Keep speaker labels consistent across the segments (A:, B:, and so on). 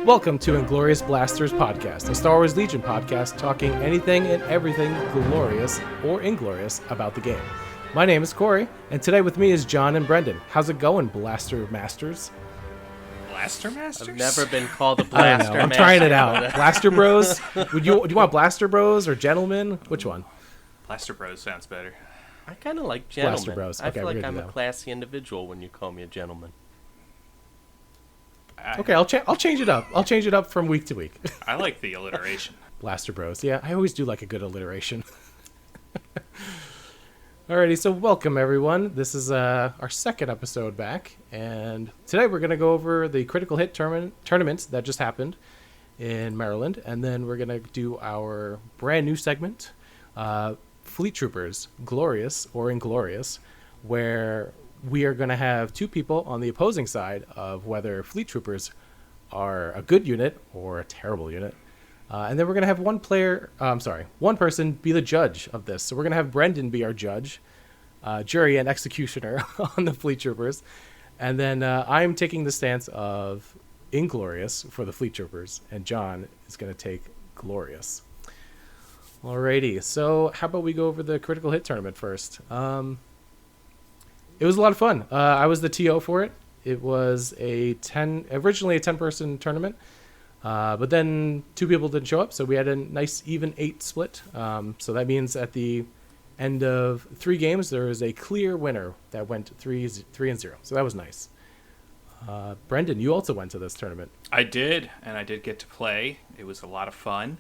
A: Welcome to Inglorious Blasters Podcast, a Star Wars Legion podcast talking anything and everything glorious or inglorious about the game. My name is Corey, and today with me is John and Brendan. How's it going, Blaster Masters?
B: Blaster Masters?
C: I've never been called a Blaster Master.
A: I'm trying it out. Blaster Bros? Do you want Blaster Bros or Gentlemen? Which one?
B: Blaster Bros sounds better.
C: I kind of like gentlemen.
A: Blaster Bros.
C: I
A: Okay,
C: feel
A: we're
C: like
A: gonna
C: I'm
A: do
C: a
A: that.
C: classy individual when you call me a gentleman.
A: Okay, I'll change it up. I'll change it up from week to week.
B: I like the alliteration.
A: Blaster Bros. Yeah, I always do like a good alliteration. Alrighty, so welcome everyone. This is our second episode back, and today we're going to go over the Critical Hit tournament that just happened in Maryland, and then we're going to do our brand new segment, Fleet Troopers, Glorious or Inglorious, where we are going to have two people on the opposing side of whether Fleet Troopers are a good unit or a terrible unit. And then we're going to have one person be the judge of this. So we're going to have Brendan be our judge, jury, and executioner on the Fleet Troopers. And then I'm taking the stance of Inglorious for the Fleet Troopers, and John is going to take Glorious. Alrighty, so how about we go over the Critical Hit tournament first? It was a lot of fun. I was the TO for it. It was originally a 10-person tournament. But then two people didn't show up, so we had a nice even 8 split. So that means at the end of 3 games, there is a clear winner that went 3-0. So that was nice. Brendan, you also went to this tournament.
B: I did, and I did get to play. It was a lot of fun.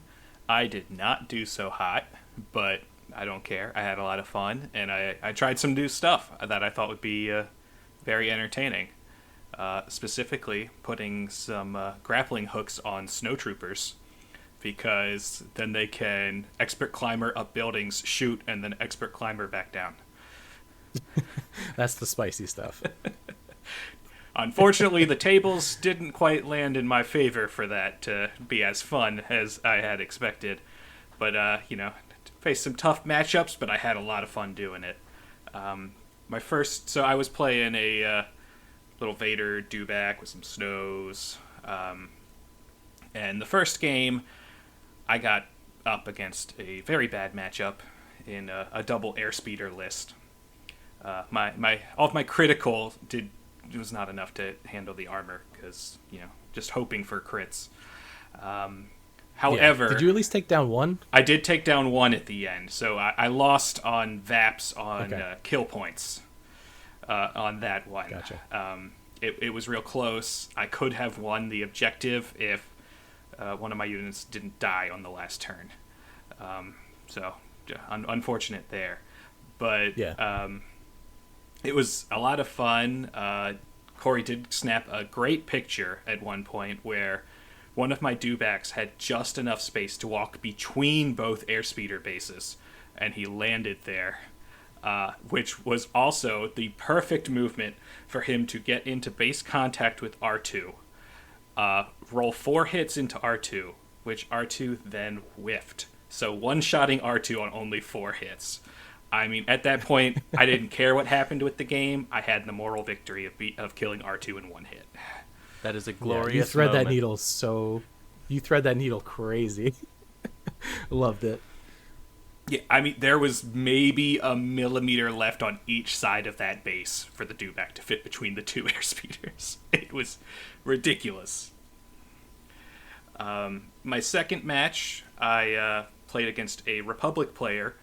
B: I did not do so hot, but I don't care. I had a lot of fun, and I tried some new stuff that I thought would be very entertaining. Specifically putting some grappling hooks on snowtroopers, because then they can expert climber up buildings, shoot, and then expert climber back down.
A: That's the spicy stuff.
B: Unfortunately, the tables didn't quite land in my favor for that to be as fun as I had expected. But, faced some tough matchups, but I had a lot of fun doing it. So I was playing a little Vader dewback with some snows. And the first game, I got up against a very bad matchup in a double airspeeder list. All of my critical was not enough to handle the armor because, just hoping for crits. However,
A: did you at least take down one?
B: I did take down one at the end, so I lost on VAPs on kill points on that one.
A: Gotcha.
B: It was real close. I could have won the objective if one of my units didn't die on the last turn. Unfortunate there. But it was a lot of fun. Corey did snap a great picture at one point where one of my dewbacks had just enough space to walk between both airspeeder bases, and he landed there, which was also the perfect movement for him to get into base contact with R2, roll 4 hits into R2, which R2 then whiffed. So one-shotting R2 on only 4 hits. I mean, at that point, I didn't care what happened with the game. I had the moral victory of killing R2 in 1 hit.
C: That is a glorious
A: You thread
C: moment.
A: that needle you thread that needle crazy. Loved it.
B: Yeah, I mean, there was maybe a millimeter left on each side of that base for the dewback to fit between the 2 airspeeders. It was ridiculous. My second match, I played against a Republic player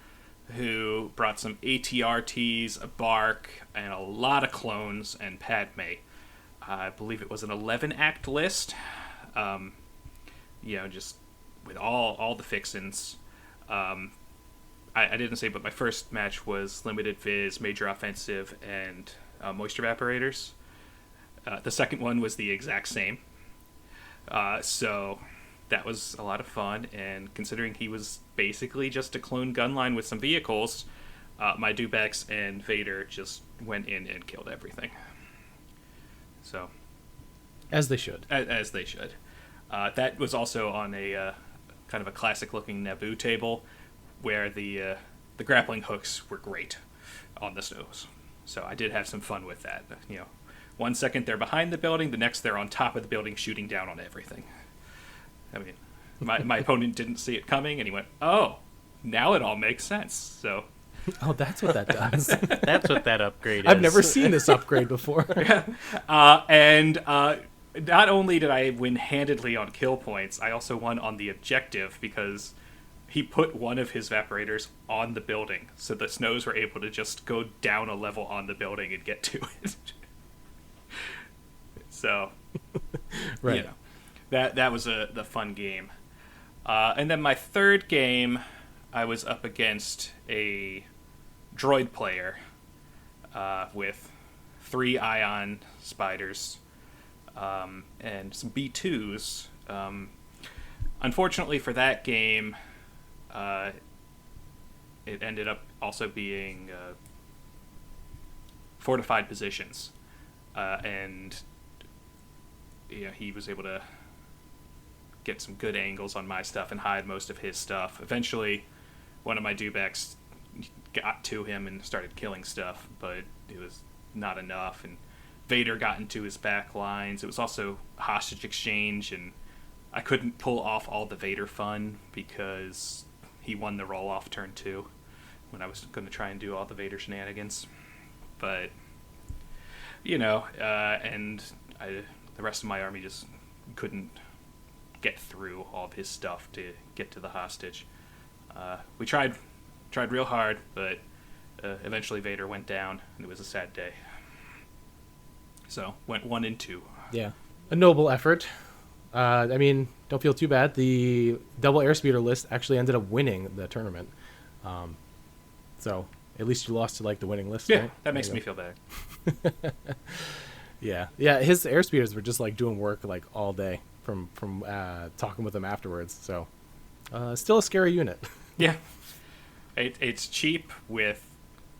B: who brought some ATRTs, a Bark, and a lot of clones and Padme. I believe it was an 11-act list. Just with all the fixins. I didn't say, but my first match was limited viz, major offensive, and moisture evaporators. The second one was the exact same. So that was a lot of fun, and considering he was basically just a clone gunline with some vehicles, my dewbacks and Vader just went in and killed everything. So,
A: As they should.
B: As they should. That was also on a kind of a classic-looking Naboo table, where the grappling hooks were great on the snows. So I did have some fun with that. 1 second they're behind the building, the next they're on top of the building shooting down on everything. I mean, my opponent didn't see it coming, and he went, "Oh, now it all makes sense." So.
A: Oh, that's what that does.
C: That's what that upgrade is.
A: I've never seen this upgrade before.
B: And not only did I win handedly on kill points, I also won on the objective because he put one of his evaporators on the building, so the snows were able to just go down a level on the building and get to it. So,
A: right.
B: You know, that was the fun game. And then my third game, I was up against a droid player with 3 ion spiders and some B2s. Unfortunately for that game, it ended up also being fortified positions. And he was able to get some good angles on my stuff and hide most of his stuff. Eventually, one of my dewbacks got to him and started killing stuff, but it was not enough, and Vader got into his back lines. It was also hostage exchange, and I couldn't pull off all the Vader fun because he won the roll-off turn 2 when I was going to try and do all the Vader shenanigans. But, and the rest of my army just couldn't get through all of his stuff to get to the hostage. We tried real hard, but eventually Vader went down, and it was a sad day. So, went 1 and 2.
A: Yeah. A noble effort. I mean, don't feel too bad. The double airspeeder list actually ended up winning the tournament. So, at least you lost to, the winning list,
B: Yeah,
A: right?
B: that makes me feel better.
A: Yeah. Yeah, his airspeeders were just, doing work, all day from talking with him afterwards. So, still a scary unit.
B: Yeah. It's cheap with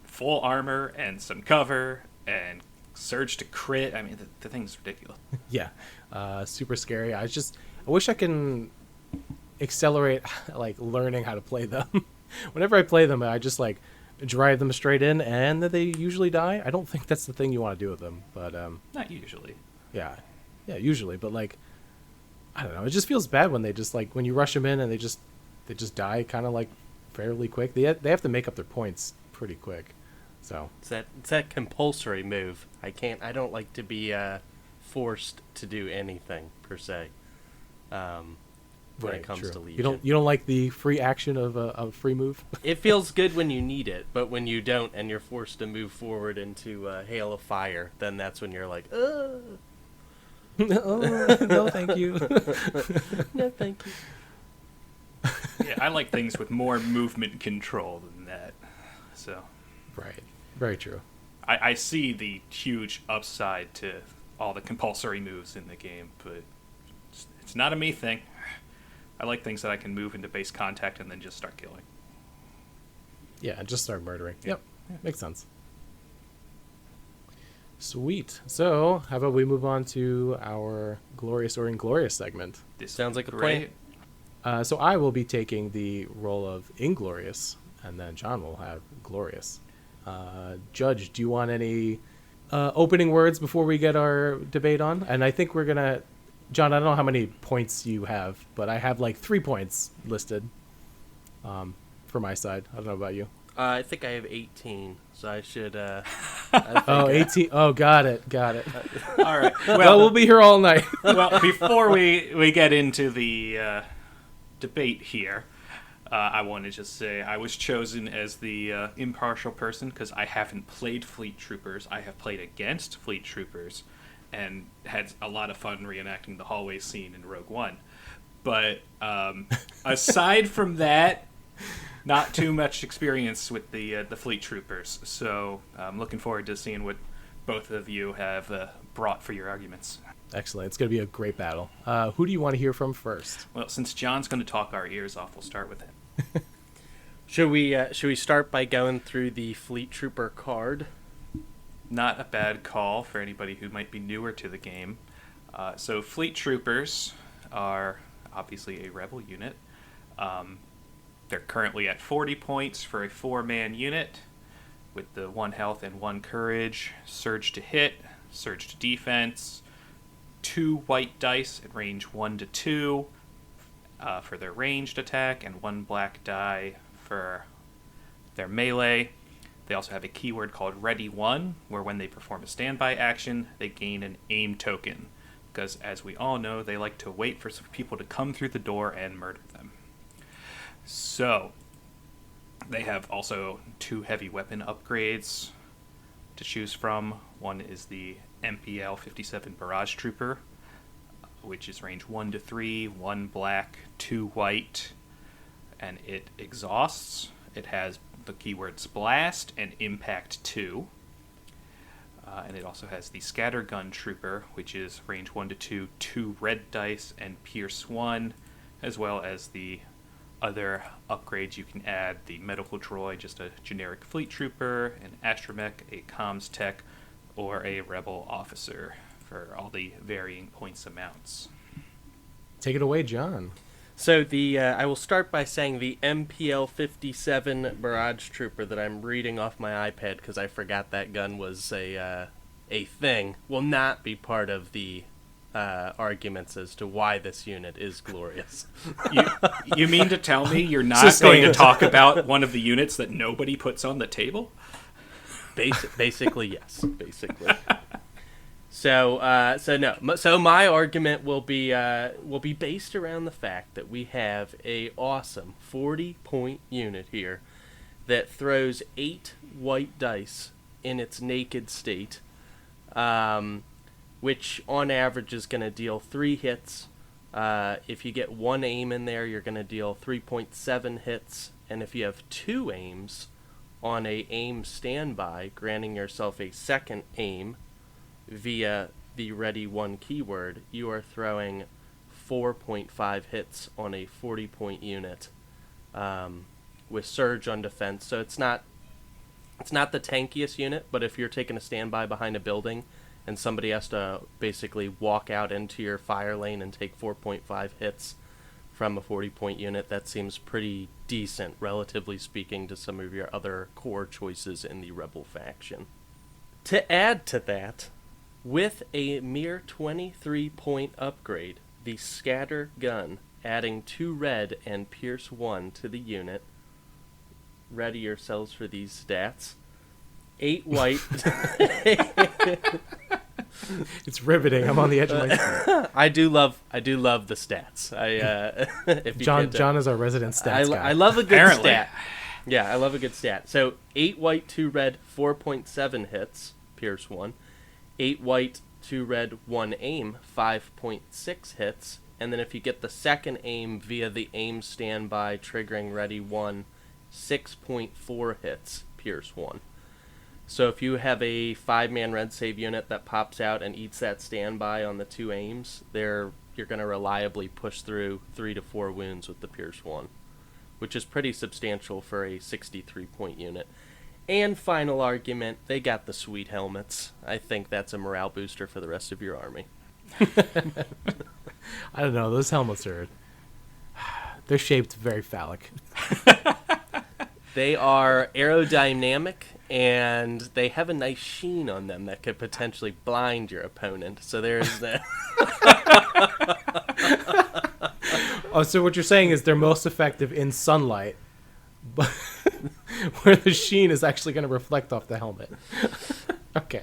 B: full armor and some cover and surge to crit. I mean, the thing's ridiculous.
A: Yeah. Super scary. I wish I can accelerate, learning how to play them. Whenever I play them, I just, drive them straight in, and they usually die. I don't think that's the thing you want to do with them, but...
B: Not usually.
A: Yeah. Yeah, usually, but, I don't know. It just feels bad when they just, when you rush them in and they just die kind of, fairly quick. They have to make up their points pretty quick. So
C: It's that compulsory move. I don't like to be forced to do anything per se. When it comes to Legion,
A: you don't like the free action of a free move.
C: It feels good when you need it, but when you don't and you're forced to move forward into a hail of fire, then that's when you're like, ugh.
A: No, thank you.
C: No, thank you.
B: Yeah, I like things with more movement control than that. So,
A: right, very true.
B: I see the huge upside to all the compulsory moves in the game, but it's not a me thing. I like things that I can move into base contact and then just start killing.
A: Yeah, and just start murdering. Yep, makes sense. Sweet. So, how about we move on to our Glorious or Inglorious segment?
C: This sounds like a
B: great.
C: plan.
A: So I will be taking the role of Inglorious, and then John will have Glorious. Judge, do you want any opening words before we get our debate on? And I think we're going to... John, I don't know how many points you have, but I have 3 points listed for my side. I don't know about you.
C: I think I have 18, so I should...
A: 18. Oh, got it.
B: All right.
A: Well, we'll be here all night.
B: Well, before we get into the debate here, I want to just say I was chosen as the impartial person because I haven't played Fleet Troopers. I have played against Fleet Troopers and had a lot of fun reenacting the hallway scene in Rogue One. But aside from that, not too much experience with the Fleet Troopers. So I'm looking forward to seeing what both of you have brought for your arguments.
A: Excellent. It's going to be a great battle. Who do you want to hear from first?
B: Well, since John's going to talk our ears off, we'll start with him.
C: Should we start by going through the Fleet Trooper card?
B: Not a bad call for anybody who might be newer to the game. So Fleet Troopers are obviously a rebel unit. They're currently at 40 points for a 4-man unit with the 1 health and 1 courage, surge to hit, surge to defense, 2 white dice at range 1 to 2, for their ranged attack and 1 black die for their melee. They also have a keyword called Ready 1, where when they perform a standby action, they gain an aim token. Because, as we all know, they like to wait for some people to come through the door and murder them. So, they have also 2 heavy weapon upgrades to choose from. One is the MPL 57 Barrage Trooper, which is range 1 to 3, 1 black, 2 white, and it exhausts. It has the keywords Blast and Impact 2. And it also has the Scattergun Trooper, which is range 1 to 2, 2 red dice, and Pierce 1, as well as the other upgrades you can add, the Medical Droid, just a generic Fleet Trooper, an Astromech, a Comms Tech, or a Rebel Officer for all the varying points amounts.
A: Take it away, John.
C: So I will start by saying the MPL 57 Barrage Trooper that I'm reading off my iPad because I forgot that gun was a thing will not be part of the arguments as to why this unit is glorious.
B: You mean to tell me you're not going to talk about one of the units that nobody puts on the table?
C: Basically, yes. Basically. So my argument will be based around the fact that we have a awesome 40-point unit here that throws 8 white dice in its naked state, which on average is going to deal 3 hits. If you get 1 aim in there, you're going to deal 3.7 hits, and if you have 2 aims on a aim standby, granting yourself a second aim via the Ready 1 keyword, you are throwing 4.5 hits on a 40-point unit with Surge on defense. So it's not the tankiest unit, but if you're taking a standby behind a building and somebody has to basically walk out into your fire lane and take 4.5 hits from a 40-point unit, that seems pretty decent, relatively speaking, to some of your other core choices in the Rebel faction. To add to that, with a mere 23-point upgrade, the Scatter Gun, adding 2 red and Pierce 1 to the unit. Ready yourselves for these stats. 8 white.
A: It's riveting. I'm on the edge of my seat.
C: I do love the stats. If you
A: John is our resident stats guy.
C: I love a good stat. Yeah, I love a good stat. So 8 white, 2 red, 4.7 hits, Pierce 1. 8 white, 2 red, 1 aim, 5.6 hits. And then if you get the second aim via the aim standby, triggering Ready 1, 6.4 hits, Pierce 1. So if you have a 5-man red save unit that pops out and eats that standby on the 2 aims, you're going to reliably push through 3 to 4 wounds with the Pierce 1, which is pretty substantial for a 63-point unit. And final argument, they got the sweet helmets. I think that's a morale booster for the rest of your army.
A: I don't know. Those helmets they're shaped very phallic.
C: They are aerodynamic, and they have a nice sheen on them that could potentially blind your opponent. So there's that.
A: Oh, so what you're saying is they're most effective in sunlight, but where the sheen is actually going to reflect off the helmet. Okay.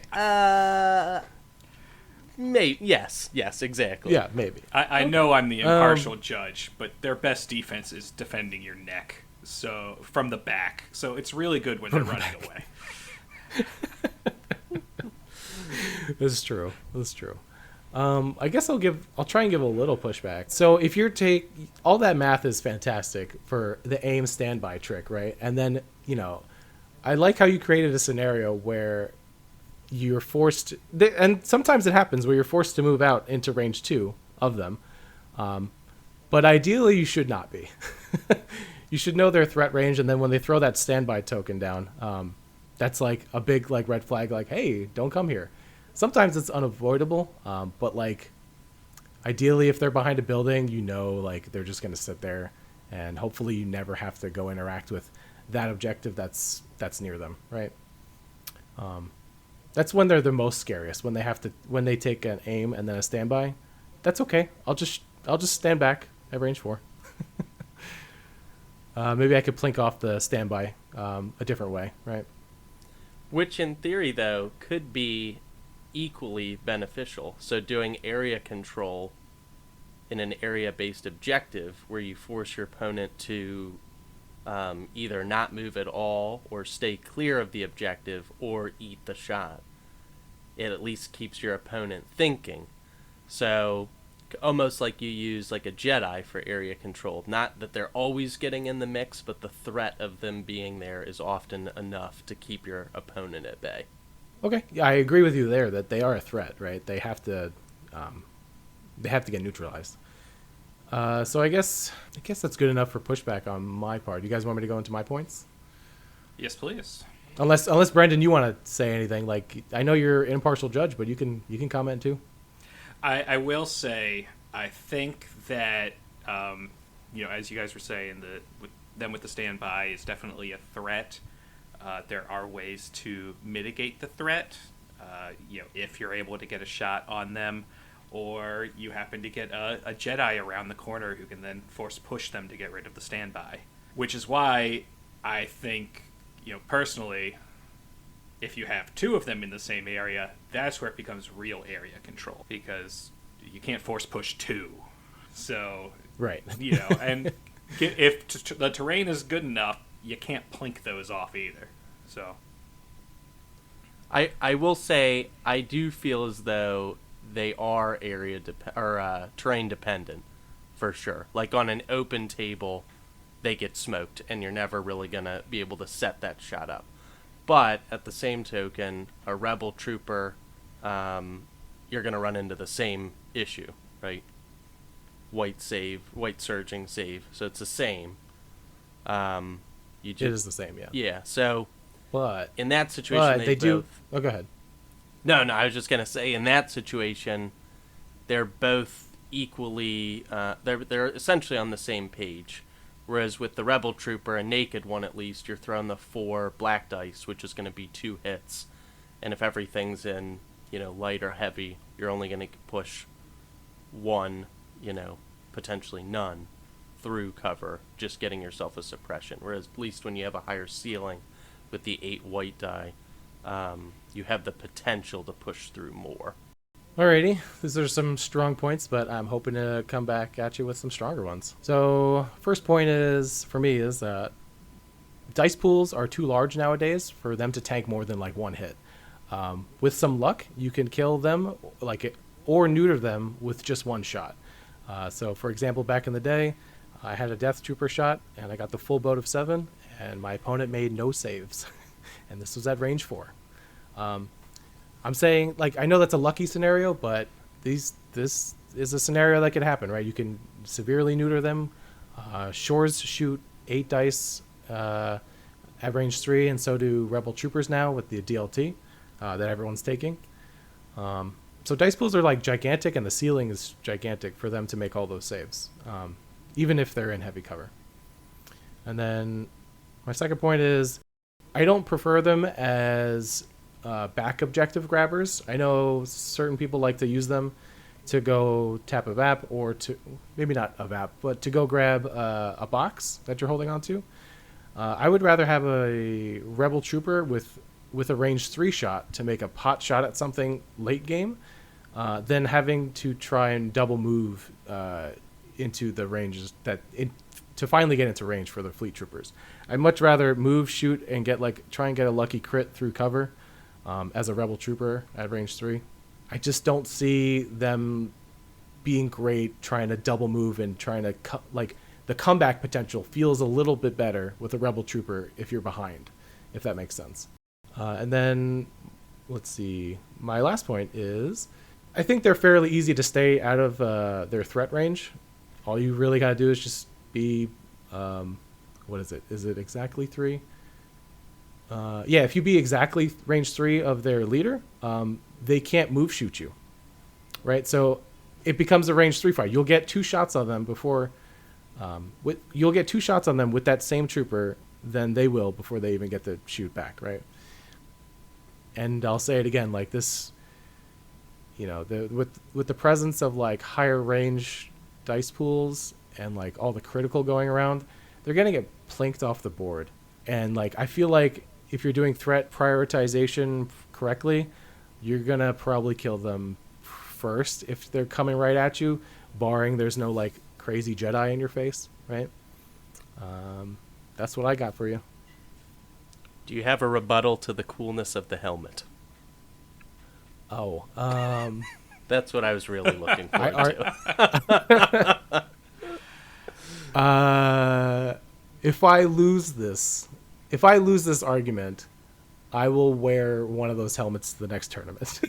C: Maybe. Yes, exactly.
A: Yeah, maybe.
B: I know I'm the impartial judge, but their best defense is defending your neck. So from the back. So it's really good when they're running away.
A: This is true. I guess I'll try and give a little pushback. So if you're all that math is fantastic for the aim standby trick, right? And then, I like how you created a scenario where you're forced, and sometimes it happens where you're forced to move out into range 2 of them. But ideally you should not be. You should know their threat range, and then when they throw that standby token down, that's like a big red flag, like, hey, don't come here. Sometimes it's unavoidable, but ideally if they're behind a building, they're just going to sit there, and hopefully you never have to go interact with that objective that's near them, right? That's when they're the most scariest, when they take an aim and then a standby. That's okay. I'll just stand back at range 4. maybe I could plink off the standby a different way, right?
C: Which in theory, though, could be equally beneficial. So doing area control in an area-based objective where you force your opponent to either not move at all or stay clear of the objective or eat the shot. It at least keeps your opponent thinking. So almost like you use like a Jedi for area control. Not that they're always getting in the mix, but the threat of them being there is often enough to keep your opponent at bay.
A: Okay, yeah, I agree with you there that they are a threat, right? They have to get neutralized. So I guess that's good enough for pushback on my part. You guys want me to go into my points?
B: Yes, please.
A: Unless Brendan, you want to say anything? Like, I know you're an impartial judge, but you can comment too.
B: I will say, I think that, as you guys were saying, with the standby is definitely a threat. There are ways to mitigate the threat, if you're able to get a shot on them, or you happen to get a Jedi around the corner who can then force push them to get rid of the standby. Which is why I think, personally, if you have two of them in the same area, that's where it becomes real area control, because you can't force push two. So,
A: right.
B: And if the terrain is good enough, you can't plink those off either. So,
C: I will say I do feel as though they are terrain dependent, for sure. Like on an open table, they get smoked, and you're never really gonna be able to set that shot up. But at the same token, a rebel trooper, you're gonna run into the same issue, right? White surging save, so it's the same.
A: It is the same, yeah.
C: Yeah, so
A: but
C: in that situation, they
A: do.
C: both...
A: Oh, go ahead.
C: No, I was just gonna say in that situation, they're both equally. They're essentially on the same page. Whereas with the rebel trooper, a naked one at least, you're throwing the 4 black dice, which is going to be 2 hits, and if everything's in light or heavy, you're only going to push 1, potentially none, through cover, just getting yourself a suppression. Whereas at least when you have a higher ceiling with the 8 white die, you have the potential to push through more.
A: Alrighty, these are some strong points, but I'm hoping to come back at you with some stronger ones. So, first point for me is dice pools are too large nowadays for them to tank more than like 1 hit. With some luck, you can kill them or neuter them with just 1 shot. So, for example, back in the day, I had a Death Trooper shot, and I got the full boat of 7, and my opponent made no saves. And this was at range 4. I'm saying, I know that's a lucky scenario, but this is a scenario that could happen, right? You can severely neuter them. Shores shoot 8 dice at range 3, and so do Rebel Troopers now with the DLT that everyone's taking. So dice pools are gigantic, and the ceiling is gigantic for them to make all those saves, even if they're in heavy cover. And then my second point is I don't prefer them as back objective grabbers. I know certain people like to use them to go tap a VAP, or to maybe not a VAP, but to go grab a box that you're holding onto. I would rather have a Rebel Trooper with a range 3 shot to make a pot shot at something late game than having to try and double move into the ranges to finally get into range for the fleet troopers. I'd much rather move, shoot, and try and get a lucky crit through cover as a Rebel Trooper at range 3. I just don't see them being great trying to double move and trying to the comeback potential feels a little bit better with a Rebel Trooper if you're behind, if that makes sense. And then let's see, my last point is I think they're fairly easy to stay out of their threat range. All you really got to do is just be what is it? Is it exactly 3? Yeah, if you be exactly range 3 of their leader, they can't move shoot you, right? So it becomes a range 3 fight. You'll get 2 shots on them before, you'll get 2 shots on them with that same trooper than they will before they even get to shoot back, right? And I'll say it again, this, with the presence of higher range dice pools and all the critical going around, they're going to get plinked off the board. And like I feel like if you're doing threat prioritization correctly, you're gonna probably kill them first if they're coming right at you, barring there's no like crazy Jedi in your face, right? That's what I got for you.
C: Do you have a rebuttal to the coolness of the helmet?
A: Oh,
C: that's what I was really looking forward
A: to. If I lose this argument, I will wear one of those helmets to the next tournament.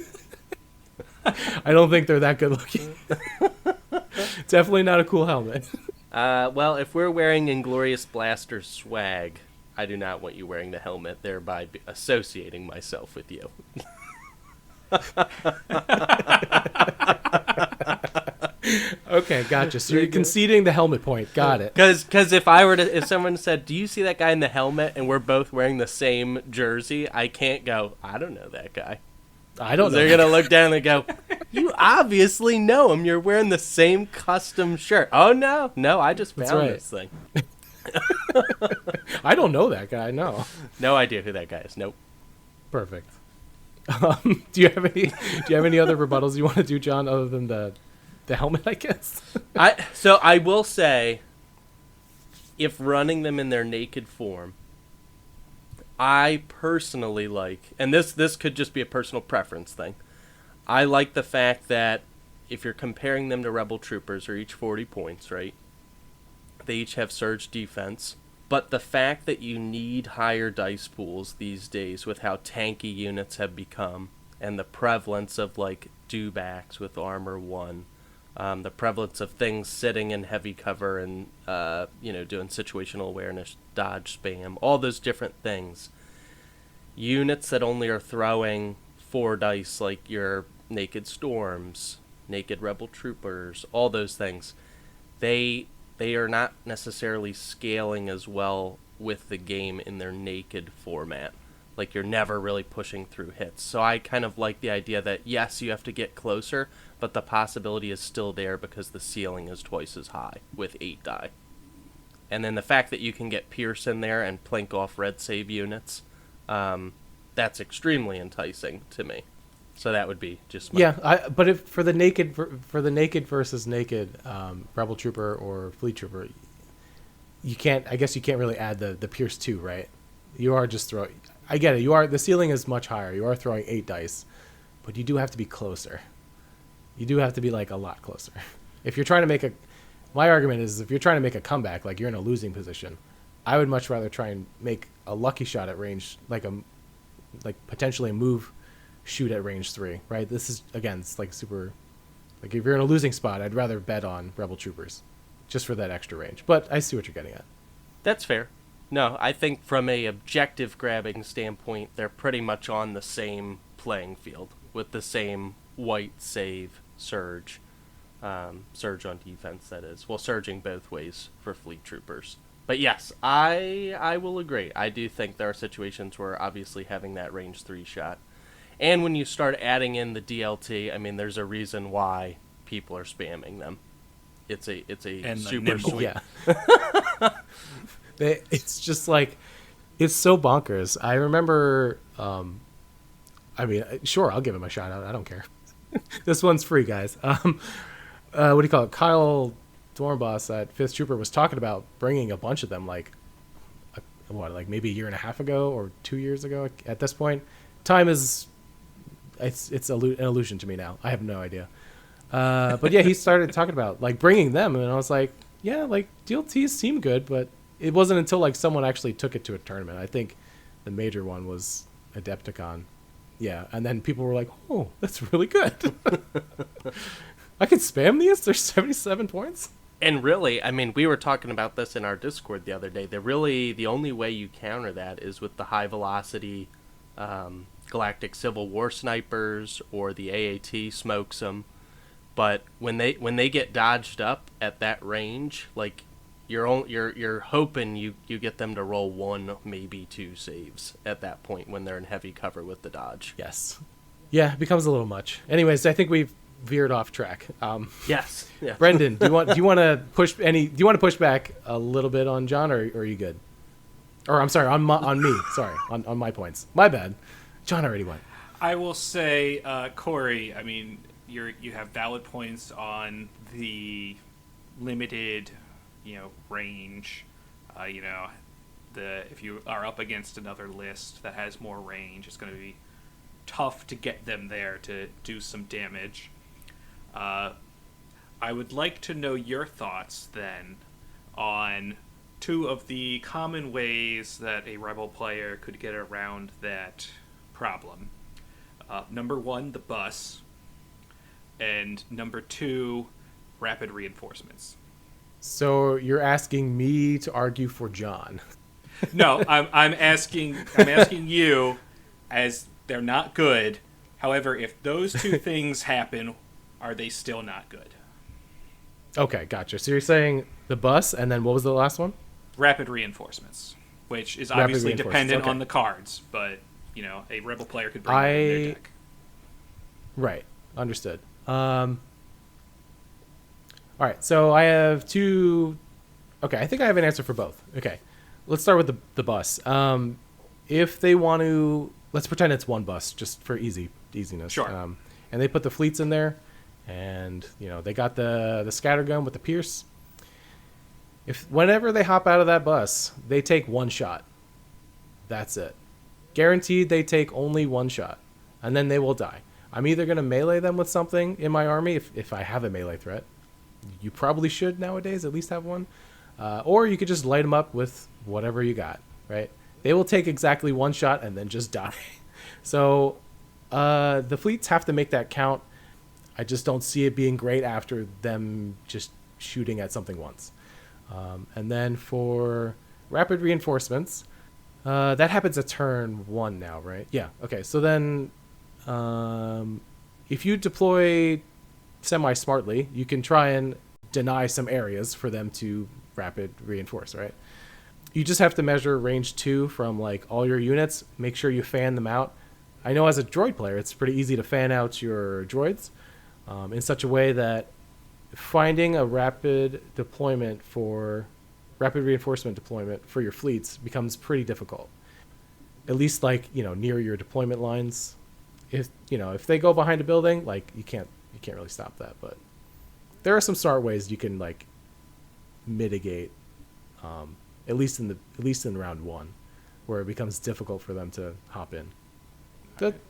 A: I don't think they're that good looking. Definitely not a cool helmet.
C: Well, if we're wearing Inglorious Blaster swag, I do not want you wearing the helmet, thereby associating myself with you.
A: Okay, gotcha. So you're conceding the helmet point. Got it.
C: Because if someone said, "Do you see that guy in the helmet?" and we're both wearing the same jersey, I can't go, "I don't know that guy."
A: I don't know.
C: They're gonna look down and go, "You obviously know him. You're wearing the same custom shirt." Oh no, I just found this thing.
A: I don't know that guy. No.
C: No idea who that guy is. Nope.
A: Perfect. Do you have any other rebuttals you want to do, John, other than the helmet, I guess?
C: So I will say, if running them in their naked form, I personally like, and this could just be a personal preference thing, I like the fact that if you're comparing them to Rebel Troopers, are each 40 points, right? They each have surge defense. But the fact that you need higher dice pools these days with how tanky units have become, and the prevalence of like dewbacks with armor 1, the prevalence of things sitting in heavy cover and doing situational awareness, dodge spam, all those different things. Units that only are throwing 4 dice, like your Naked Storms, Naked Rebel Troopers, all those things, they are not necessarily scaling as well with the game in their naked format. Like, you're never really pushing through hits. So I kind of like the idea that, yes, you have to get closer, but the possibility is still there because the ceiling is twice as high with 8 die. And then the fact that you can get Pierce in there and plink off red save units, that's extremely enticing to me. So that would be just my...
A: but for the naked versus naked Rebel Trooper or Fleet Trooper, you can't really add the Pierce 2, right? You are just throwing... I get it. The ceiling is much higher. You are throwing 8 dice, but you do have to be closer. You do have to be like a lot closer. If you're trying to my argument is if you're trying to make a comeback, like you're in a losing position, I would much rather try and make a lucky shot at range, like potentially a move shoot at range 3, right? This is, again, it's like super, like if you're in a losing spot, I'd rather bet on Rebel Troopers just for that extra range. But I see what you're getting at.
C: That's fair. No, I think from a objective grabbing standpoint, they're pretty much on the same playing field with the same white save surge. Surge on defense, that is. Well, surging both ways for Fleet Troopers. But yes, I will agree. I do think there are situations where obviously having that range 3 shot. And when you start adding in the DLT, I mean, there's a reason why people are spamming them. It's a super sweet.
A: Yeah. It's just like, it's so bonkers. I remember, sure, I'll give him a shout out. I don't care. This one's free, guys. What do you call it? Kyle Dornboss at 5th Trooper was talking about bringing a bunch of them, like maybe a year and a half ago or 2 years ago at this point. Time is... It's an illusion to me now. I have no idea. But yeah, he started talking about like bringing them, and I was like, yeah, like DLTs seem good, but it wasn't until like someone actually took it to a tournament. I think the major one was Adepticon. Yeah, and then people were like, oh, that's really good. I can spam these? There's 77 points?
C: And really, I mean, we were talking about this in our Discord the other day. The only way you counter that is with the high velocity Galactic Civil War snipers, or the AAT smokes them. But when they get dodged up at that range, like you're hoping you get them to roll 1, maybe 2 saves at that point when they're in heavy cover with the dodge.
A: Yes. Yeah, it becomes a little much. Anyways, I think we've veered off track.
C: Yes.
A: Brendan, do you want to push back a little bit on John, or are you good? Or I'm sorry, on me. Sorry, on my points. My bad. John already went.
B: I will say, Corey, I mean, you have valid points on the limited, range. If you are up against another list that has more range, it's going to be tough to get them there to do some damage. I would like to know your thoughts then on two of the common ways that a rebel player could get around that problem. Number one, the bus, and number two, rapid reinforcements.
A: So you're asking me to argue for John?
B: No, I'm asking you, as they're not good. However, if those two things happen, are they still not good?
A: Okay, gotcha. So you're saying the bus, and then what was the last one?
B: Rapid reinforcements, which is obviously dependent on the cards, but a rebel player could bring that in their deck.
A: Right, understood. All right, so I have two. Okay, I think I have an answer for both. Okay, let's start with the bus. If they want to, let's pretend it's one bus just for easiness.
B: Sure.
A: And they put the fleets in there, and they got the scattergun with the Pierce. Whenever they hop out of that bus, they take one shot. That's it. Guaranteed they take only one shot, and then they will die. I'm either going to melee them with something in my army if I have a melee threat. You probably should nowadays at least have one. Or you could just light them up with whatever you got, right? They will take exactly one shot and then just die. So the fleets have to make that count. I just don't see it being great after them just shooting at something once. And then for rapid reinforcements, that happens at turn 1 now, right? Yeah, okay. So then if you deploy semi-smartly, you can try and deny some areas for them to rapid reinforce, right? You just have to measure range 2 from all your units. Make sure you fan them out. I know as a droid player, it's pretty easy to fan out your droids in such a way that finding a rapid reinforcement deployment for your fleets becomes pretty difficult. At least near your deployment lines. If they go behind a building, you can't really stop that. But there are some smart ways you can mitigate, at least in round 1, where it becomes difficult for them to hop in.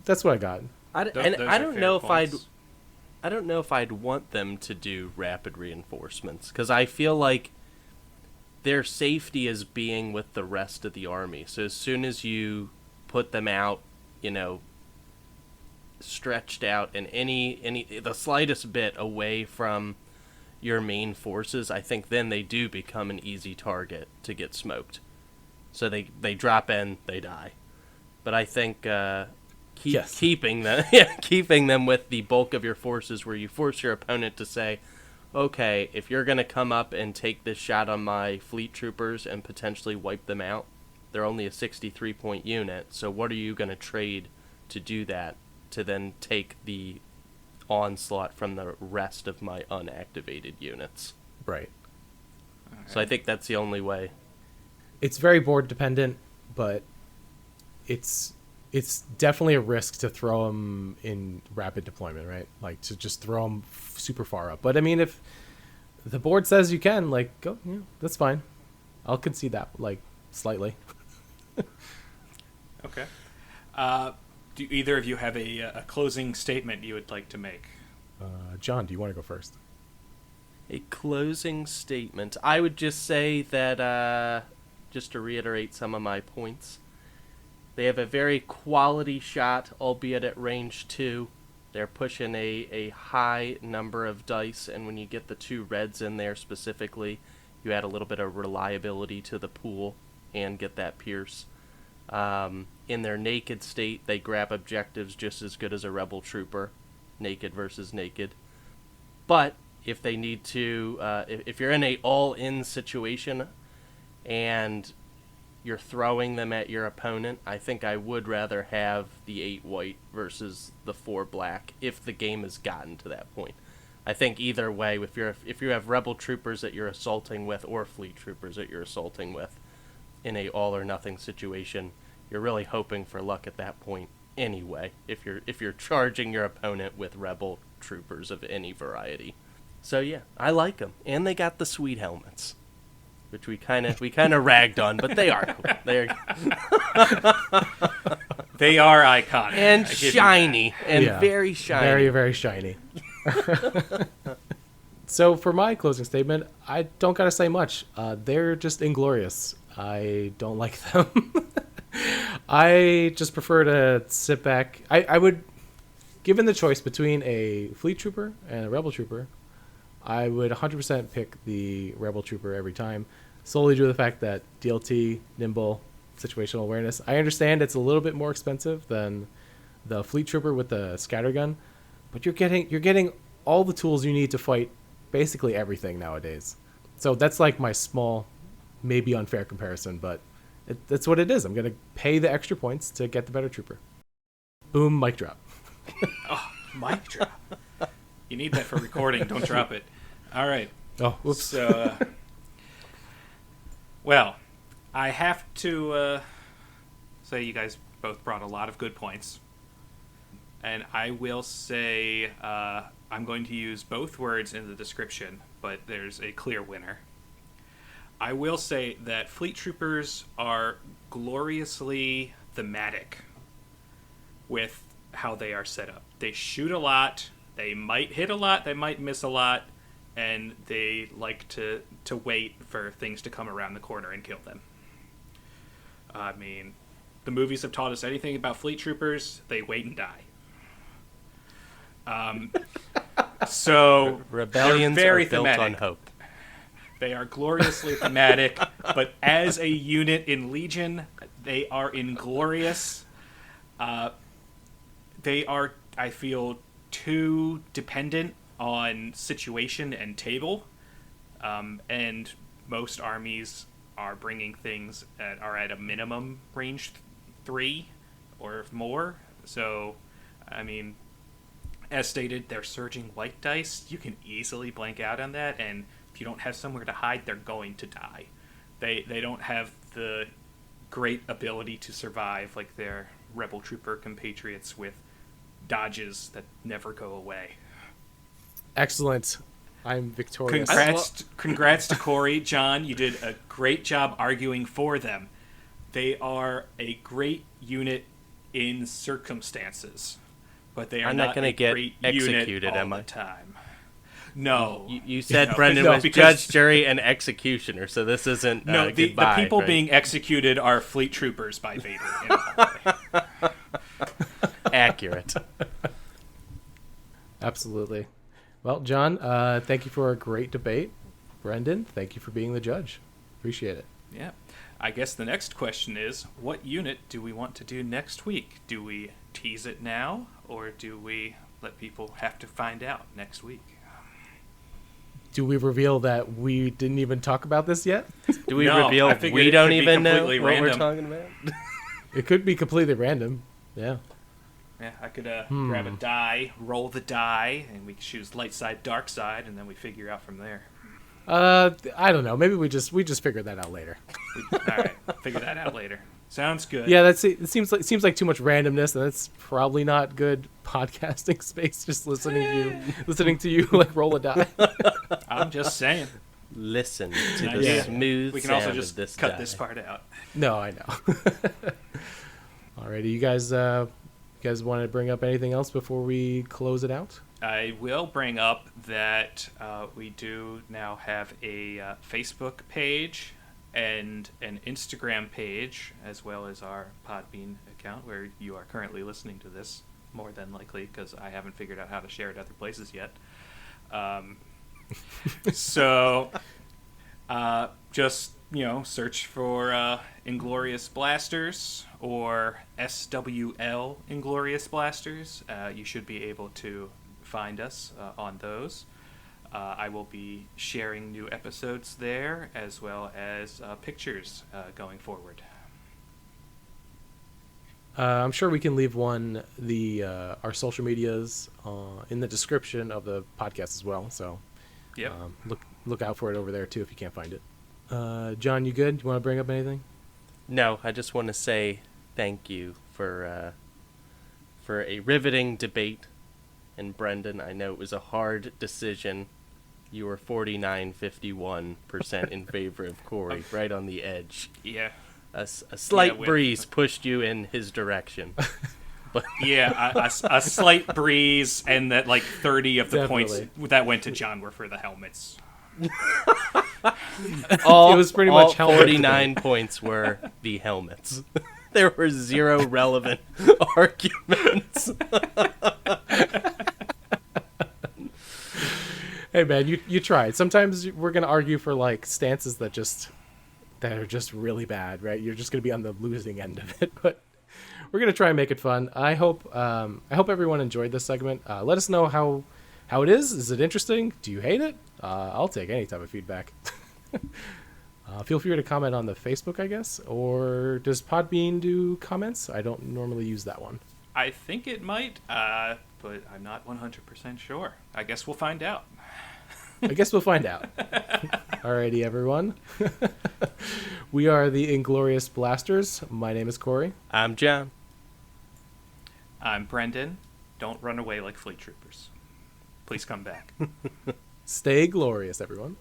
A: That's what I got.
C: I don't know if I'd want them to do rapid reinforcements, because I feel like their safety is being with the rest of the army. So as soon as you put them out, stretched out and the slightest bit away from your main forces, I think then they do become an easy target to get smoked. So they drop in, they die. But I think keeping them with the bulk of your forces, where you force your opponent to say, okay, if you're going to come up and take this shot on my fleet troopers and potentially wipe them out, they're only a 63-point unit, so what are you going to trade to do that, to then take the onslaught from the rest of my unactivated units?
A: Right.
C: So I think that's the only way.
A: It's very board dependent, but it's definitely a risk to throw them in rapid deployment, right? To just throw them super far up. But I mean, if the board says you can, go, that's fine. I'll concede that, slightly.
B: Okay. Do either of you have a closing statement you would like to make?
A: John, do you want to go first?
C: A closing statement. I would just say that, just to reiterate some of my points, they have a very quality shot, albeit at range 2. They're pushing a high number of dice, and when you get the 2 reds in there specifically, you add a little bit of reliability to the pool and get that pierce. In their naked state, they grab objectives just as good as a rebel trooper, naked versus naked. But if they need to, if you're in a all-in situation and you're throwing them at your opponent, I think I would rather have the 8 white versus the 4 black if the game has gotten to that point. I think either way, if you have rebel troopers that you're assaulting with or fleet troopers that you're assaulting with, in a all or nothing situation, you're really hoping for luck at that point anyway, if you're charging your opponent with rebel troopers of any variety. So yeah, I like them, and they got the sweet helmets, which we kind of ragged on, but they are cool.
B: They are iconic
C: and shiny, and very shiny,
A: very very shiny. So for my closing statement, I don't gotta say much. They're just Inglorious. I don't like them. I just prefer to sit back. I would, given the choice between a fleet trooper and a rebel trooper, I would 100% pick the rebel trooper every time, solely due to the fact that DLT, nimble, situational awareness. I understand it's a little bit more expensive than the fleet trooper with the scattergun, but you're getting all the tools you need to fight basically everything nowadays. So that's like my small, maybe unfair comparison, but that's what it is. I'm gonna pay the extra points to get the better trooper. Boom, mic drop.
B: Oh, mic drop. You need that for recording. Don't drop it. All right.
A: Oh, whoops.
B: So, well, I have to say you guys both brought a lot of good points. And I will say I'm going to use both words in the description, but there's a clear winner. I will say that fleet troopers are gloriously thematic with how they are set up. They shoot a lot, they might hit a lot, they might miss a lot, and they like to wait for things to come around the corner and kill them. I mean, the movies have taught us anything about fleet troopers, they wait and die. So
C: rebellions
B: they're very
C: are built
B: thematic.
C: on hope.
B: They are gloriously thematic, but as a unit in Legion, they are inglorious. They are, I feel, too dependent on situation and table, and most armies are bringing things that are at a minimum range 3 or more. So, I mean, as stated, they're surging white dice. You can easily blank out on that, and if you don't have somewhere to hide, they're going to die. They don't have the great ability to survive like their rebel trooper compatriots with dodges that never go away.
A: Excellent. I'm victorious.
B: Congrats to Corey. John, you did a great job arguing for them. They are a great unit in circumstances, but they are not going to
C: get
B: great
C: executed
B: unit all the time. No.
C: You said
B: no,
C: Brendan
B: no,
C: was
B: because,
C: judge, jury, and executioner, so this isn't
B: no, the
C: goodbye,
B: people
C: right?
B: being executed are fleet troopers by Vader in a hallway.
C: Accurate.
A: Absolutely. Well, John, thank you for a great debate. Brendan, thank you for being the judge. Appreciate it.
B: Yeah. I guess the next question is, what unit do we want to do next week? Do we tease it now, or do we let people have to find out next week?
A: Do we reveal that we didn't even talk about this yet?
C: Do we reveal we don't even know what
B: random.
C: we're talking about?
A: It could be completely random. Yeah.
B: Yeah, I could grab a die, roll the die, and we choose light side, dark side, and then we figure out from there.
A: I don't know. Maybe we just figure that out later.
B: All right, figure that out later. Sounds good.
A: Yeah, it seems like too much randomness, and that's probably not good podcasting space. Just listening to you like roll a die.
B: I'm just saying.
C: Listen to the smooth.
B: We can also
C: sound
B: just
C: of this
B: cut
C: die.
B: this part out.
A: No, I know. Alrighty, you guys want to bring up anything else before we close it out?
B: I will bring up that we do now have a Facebook page and an Instagram page, as well as our Podbean account, where you are currently listening to this, more than likely, because I haven't figured out how to share it other places yet. So just, search for Inglorious Blasters or SWL Inglorious Blasters. You should be able to find us on those. I will be sharing new episodes there, as well as pictures going forward.
A: I'm sure we can leave our social medias in the description of the podcast as well. So
B: yep.
A: Look out for it over there too if you can't find it. John, you good? Do you want to bring up anything?
C: No, I just want to say thank you for a riveting debate. And Brendan, I know it was a hard decision. You were 49-51% in favor of Corey, right on the edge.
B: Yeah.
C: A slight breeze pushed you in his direction. But
B: yeah, a slight breeze, and that like 30 of the points that went to John were for the helmets.
A: It was pretty much
C: 49 points were the helmets. There were 0 relevant arguments.
A: Hey man, you tried. Sometimes we're gonna argue for like stances that are just really bad, right? You're just gonna be on the losing end of it, but we're gonna try and make it fun. I hope everyone enjoyed this segment. Let us know how it is. Is it interesting? Do you hate it? I'll take any type of feedback. Feel free to comment on the Facebook, I guess, or does Podbean do comments? I don't normally use that one.
B: I think it might, but I'm not 100% sure. I guess we'll find out.
A: Alrighty, everyone. We are the Inglorious Blasters. My name is Corey.
C: I'm John.
B: I'm Brendan. Don't run away like fleet troopers. Please come back.
A: Stay glorious, everyone.